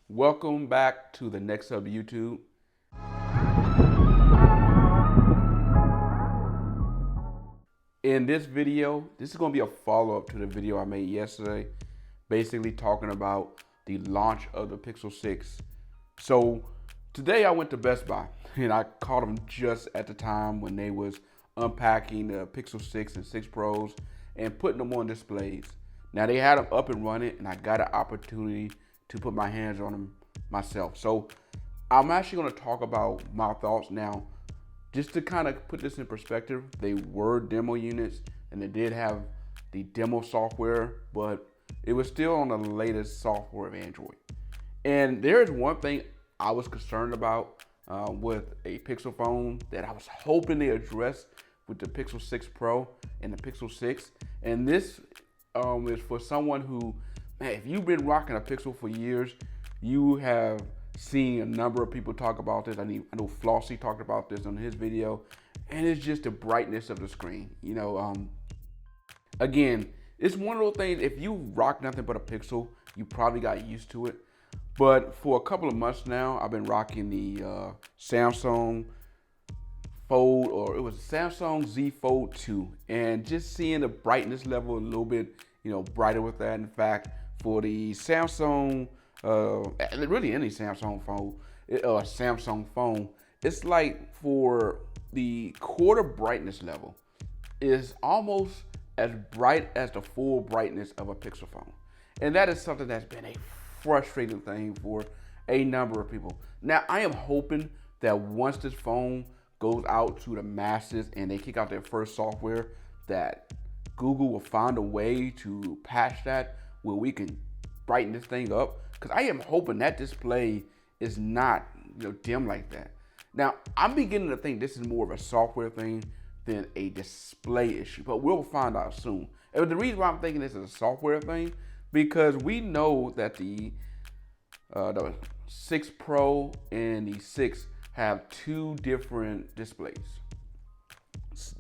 Welcome back to the Next Hub YouTube. In this video, this is going to be a follow-up to the video I made yesterday, basically talking about the launch of the Pixel 6. So today I went to Best Buy and I caught them just at the time when they was unpacking the Pixel 6 and 6 Pros and putting them on displays. Now they had them up and running and I got an opportunity to put my hands on them myself. So I'm actually going to talk about my thoughts now. Just to kind of put this in perspective, they were demo units and they did have the demo software, but it was still on the latest software of Android. And there is one thing I was concerned about with a Pixel phone that I was hoping they addressed with the Pixel 6 Pro and the Pixel 6. And this is for someone who, man, if you've been rocking a Pixel for years, you have seen a number of people talk about this. I know Flossie talked about this on his video, and it's just the brightness of the screen. Again, it's one of those things, if you rock nothing but a Pixel, you probably got used to it. But for a couple of months now, I've been rocking the Samsung Fold, or it was Samsung Z Fold 2, and just seeing the brightness level a little bit, brighter with that. In fact, for the Samsung, really any Samsung phone, it's like for the quarter brightness level is almost as bright as the full brightness of a Pixel phone. And that is something that's been a frustrating thing for a number of people. Now, I am hoping that once this phone goes out to the masses and they kick out their first software, that Google will find a way to patch that where we can brighten this thing up. Because I am hoping that display is not dim like that. Now, I'm beginning to think this is more of a software thing than a display issue, but we'll find out soon. And the reason why I'm thinking this is a software thing, because we know that the 6 Pro and the 6 have two different displays.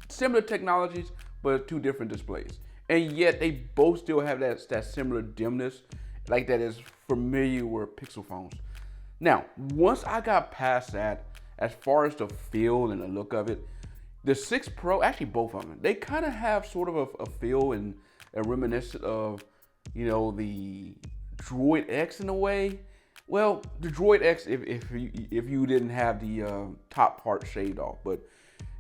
Similar technologies, but two different displays. And yet they both still have that similar dimness, like that is familiar with Pixel phones. Now, once I got past that, as far as the feel and the look of it, the 6 Pro, actually both of them, they kind of have sort of a feel and a reminiscent of, the Droid X in a way. Well, the Droid X, if you didn't have the top part shaved off, but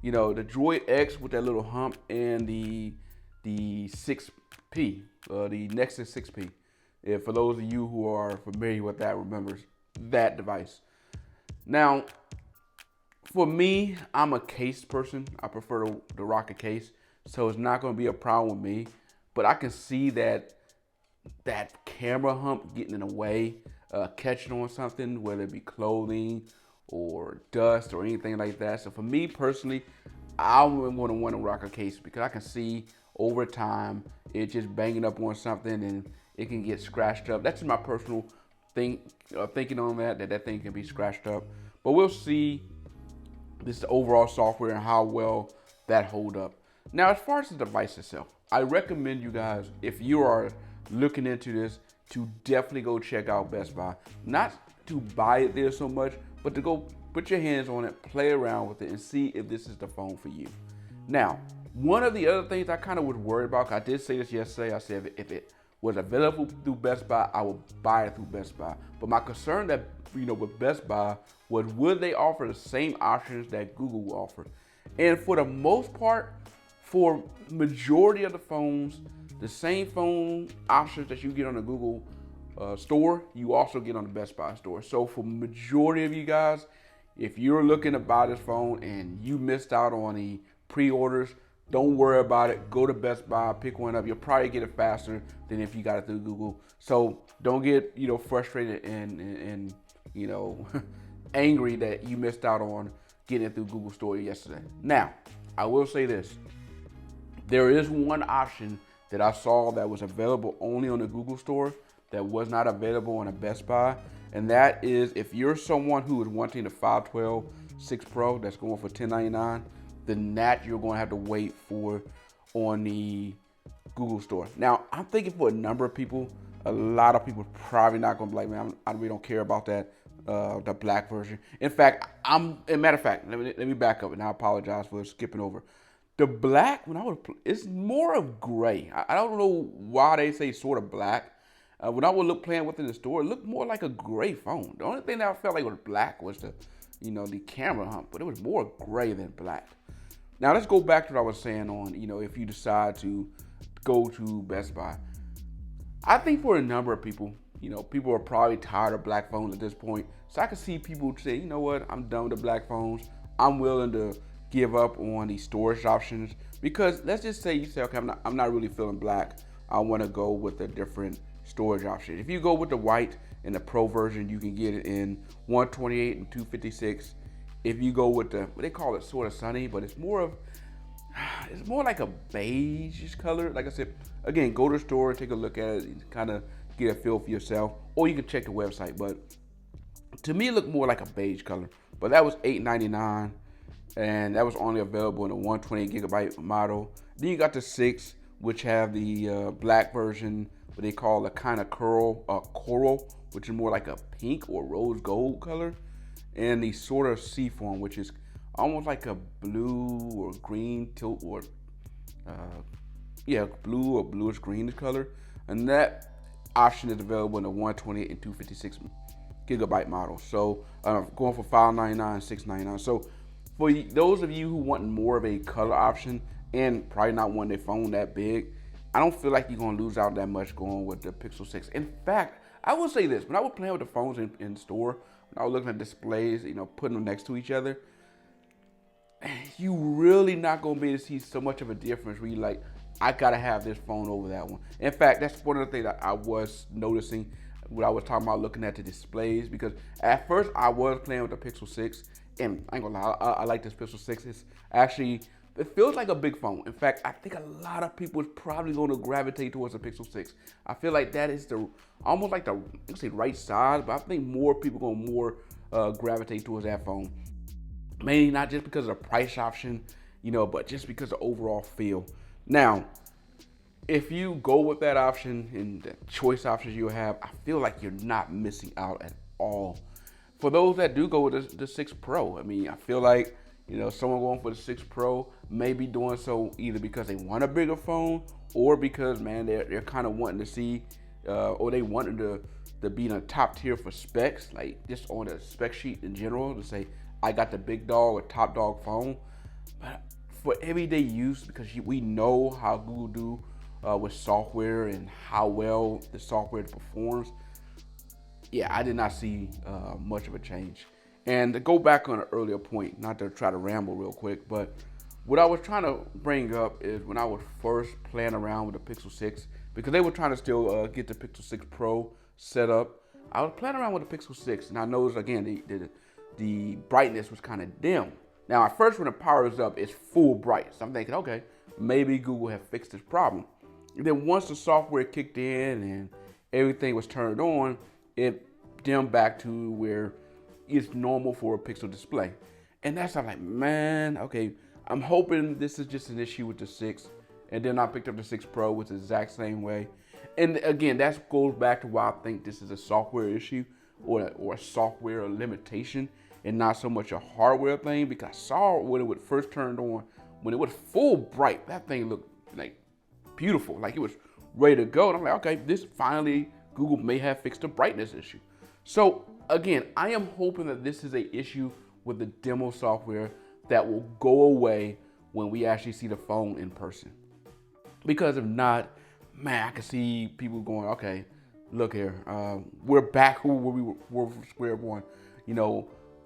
the Droid X with that little hump, and the 6P, the Nexus 6P. If for those of you who are familiar with that, remembers that device. Now, for me, I'm a case person. I prefer to rock a case, so it's not going to be a problem with me. But I can see that camera hump getting in the way, catching on something, whether it be clothing or dust or anything like that. So for me personally, I'm going to want to rock a case because I can see over time it just banging up on something and it can get scratched up. That's my personal thinking on that thing can be scratched up. But we'll see this overall software and how well that hold up. Now, as far as the device itself, I recommend you guys, if you are looking into this, to definitely go check out Best Buy. Not to buy it there so much, but to go put your hands on it, play around with it, and see if this is the phone for you. Now, one of the other things I kind of was worried about, I did say this yesterday, I said if it was available through Best Buy, I would buy it through Best Buy. But my concern that, with Best Buy was, would they offer the same options that Google will offer? And for the most part, for majority of the phones, the same phone options that you get on the Google store, you also get on the Best Buy store. So for majority of you guys, if you're looking to buy this phone and you missed out on the pre-orders, don't worry about it. Go to Best Buy, pick one up. You'll probably get it faster than if you got it through Google. So don't get frustrated and angry that you missed out on getting it through Google Store yesterday. Now, I will say this. There is one option that I saw that was available only on the Google Store that was not available on a Best Buy. And that is, if you're someone who is wanting the 512 6 Pro that's going for $1099, then that you're going to have to wait for on the Google Store. Now, I'm thinking for a number of people, a lot of people probably not gonna be like, man, I really don't care about that, the black version. In fact, matter of fact, let me back up, and I apologize for skipping over. The black, it's more of gray. I don't know why they say sort of black. When I was playing with it in the store, it looked more like a gray phone. The only thing that I felt like was black was the camera hump, but it was more gray than black. Now let's go back to what I was saying on, if you decide to go to Best Buy. I think for a number of people, people are probably tired of black phones at this point. So I can see people say, you know what, I'm done with the black phones. I'm willing to give up on the storage options because let's just say you say, okay, I'm not really feeling black. I want to go with a different storage option. If you go with the white and the Pro version, you can get it in 128 and 256. If you go with what they call it sort of sunny, but it's more like a beige color. Like I said, again, go to the store, take a look at it, and kind of get a feel for yourself, or you can check the website. But to me, it looked more like a beige color. But that was $8.99, and that was only available in a 128 gigabyte model. Then you got the 6, which have the black version, what they call a kind of coral, which is more like a pink or rose gold color, and the sort of seafoam, which is almost like a blue or green tilt, or blue or bluish greenish color. And that option is available in the 128 and 256 gigabyte model. So going for $5.99, $6.99. So for those of you who want more of a color option and probably not want their phone that big, I don't feel like you're gonna lose out that much going with the Pixel 6. In fact, I will say this: when I was playing with the phones in the store, when I was looking at displays, putting them next to each other, you really not gonna be able to see so much of a difference where you like, I gotta have this phone over that one. In fact, that's one of the things that I was noticing when I was talking about looking at the displays, because at first I was playing with the Pixel 6, and I ain't gonna lie, I like this Pixel 6. It feels like a big phone. In fact, I think a lot of people is probably going to gravitate towards the Pixel 6. I feel like that is almost like the right size, but I think more people going to gravitate towards that phone. Mainly not just because of the price option, but just because of the overall feel. Now, if you go with that option and the choice options you have, I feel like you're not missing out at all. For those that do go with the 6 Pro, I feel like, someone going for the 6 Pro may be doing so either because they want a bigger phone or because, man, they're kind of wanting to see, or they wanted to be in a top tier for specs, like just on a spec sheet in general, to say, I got the big dog or top dog phone. But for everyday use, because we know how Google do with software and how well the software performs, yeah, I did not see much of a change. And to go back on an earlier point, not to try to ramble real quick, but what I was trying to bring up is when I was first playing around with the Pixel 6, because they were trying to still get the Pixel 6 Pro set up, I was playing around with the Pixel 6, and I noticed, again, the brightness was kind of dim. Now, at first, when it powers up, it's full bright. So I'm thinking, okay, maybe Google have fixed this problem. And then once the software kicked in and everything was turned on, it dimmed back to where it's normal for a Pixel display. And that's, I'm like, man, okay, I'm hoping this is just an issue with the 6. And then I picked up the 6 Pro with the exact same way. And again, that goes back to why I think this is a software issue or a software limitation and not so much a hardware thing, because I saw when it was first turned on, when it was full bright, that thing looked like beautiful, like it was ready to go. And I'm like, okay, this finally, Google may have fixed the brightness issue. So again, I am hoping that this is an issue with the demo software that will go away when we actually see the phone in person. Because if not, man, I can see people going, okay, look here, we're back where we were from square one.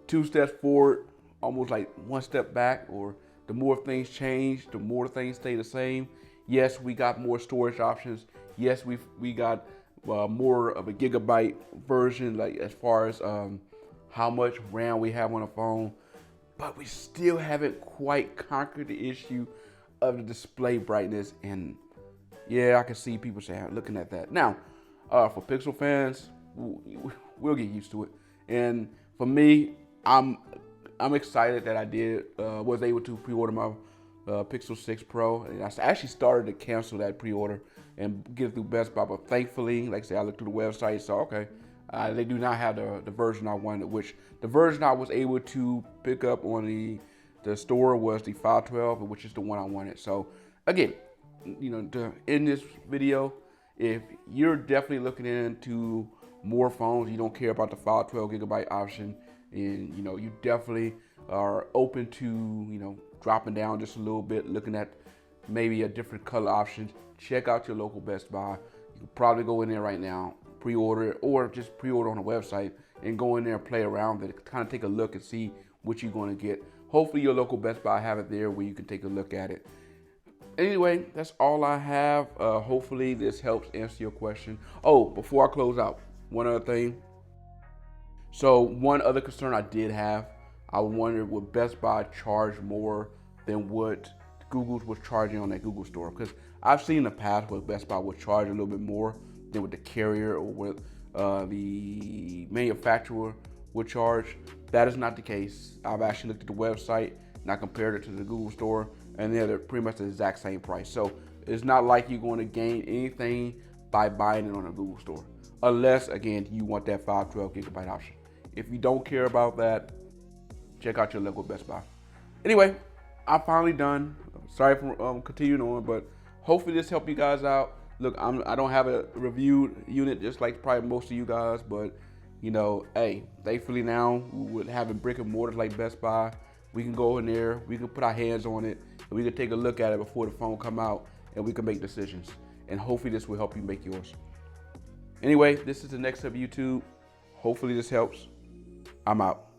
2 steps forward, almost like 1 step back, or the more things change, the more things stay the same. Yes, we got more storage options. Yes, we got more of a gigabyte version, like as far as how much RAM we have on a phone, but we still haven't quite conquered the issue of the display brightness. And yeah, I can see people saying, looking at that. Now, for Pixel fans, we'll get used to it. And for me, I'm excited that I was able to pre-order my Pixel 6 Pro. And I actually started to cancel that pre-order, and get it through Best Buy. But thankfully, like I said, I looked through the website, so okay, they do not have the version I wanted, which the version I was able to pick up on the store was the 512, which is the one I wanted. So again, in this video, if you're definitely looking into more phones, you don't care about the 512 gigabyte option, and you definitely are open to dropping down just a little bit, looking at maybe a different color option, check out your local Best Buy. You can probably go in there right now, pre-order it, or just pre-order on the website and go in there and play around with it, kind of take a look and see what you're going to get. Hopefully your local Best Buy have it there where you can take a look at it. Anyway, that's all I have. Hopefully this helps answer your question. Oh, before I close out, one other thing. So one other concern I did have, I wondered, would Best Buy charge more than what Google's was charging on that Google store? Because I've seen in the past where Best Buy would charge a little bit more than what the carrier or what the manufacturer would charge. That is not the case. I've actually looked at the website and I compared it to the Google store, and they're pretty much the exact same price. So it's not like you're going to gain anything by buying it on a Google store, unless again you want that 512 gigabyte option. If you don't care about that, check out your local Best Buy. Anyway, I'm finally done. Sorry for continuing on, but hopefully this helped you guys out. Look, I don't have a reviewed unit just like probably most of you guys, but hey, thankfully now with having brick and mortars like Best Buy, we can go in there, we can put our hands on it, and we can take a look at it before the phone come out, and we can make decisions. And hopefully this will help you make yours. Anyway, this is the Next Up YouTube. Hopefully this helps. I'm out.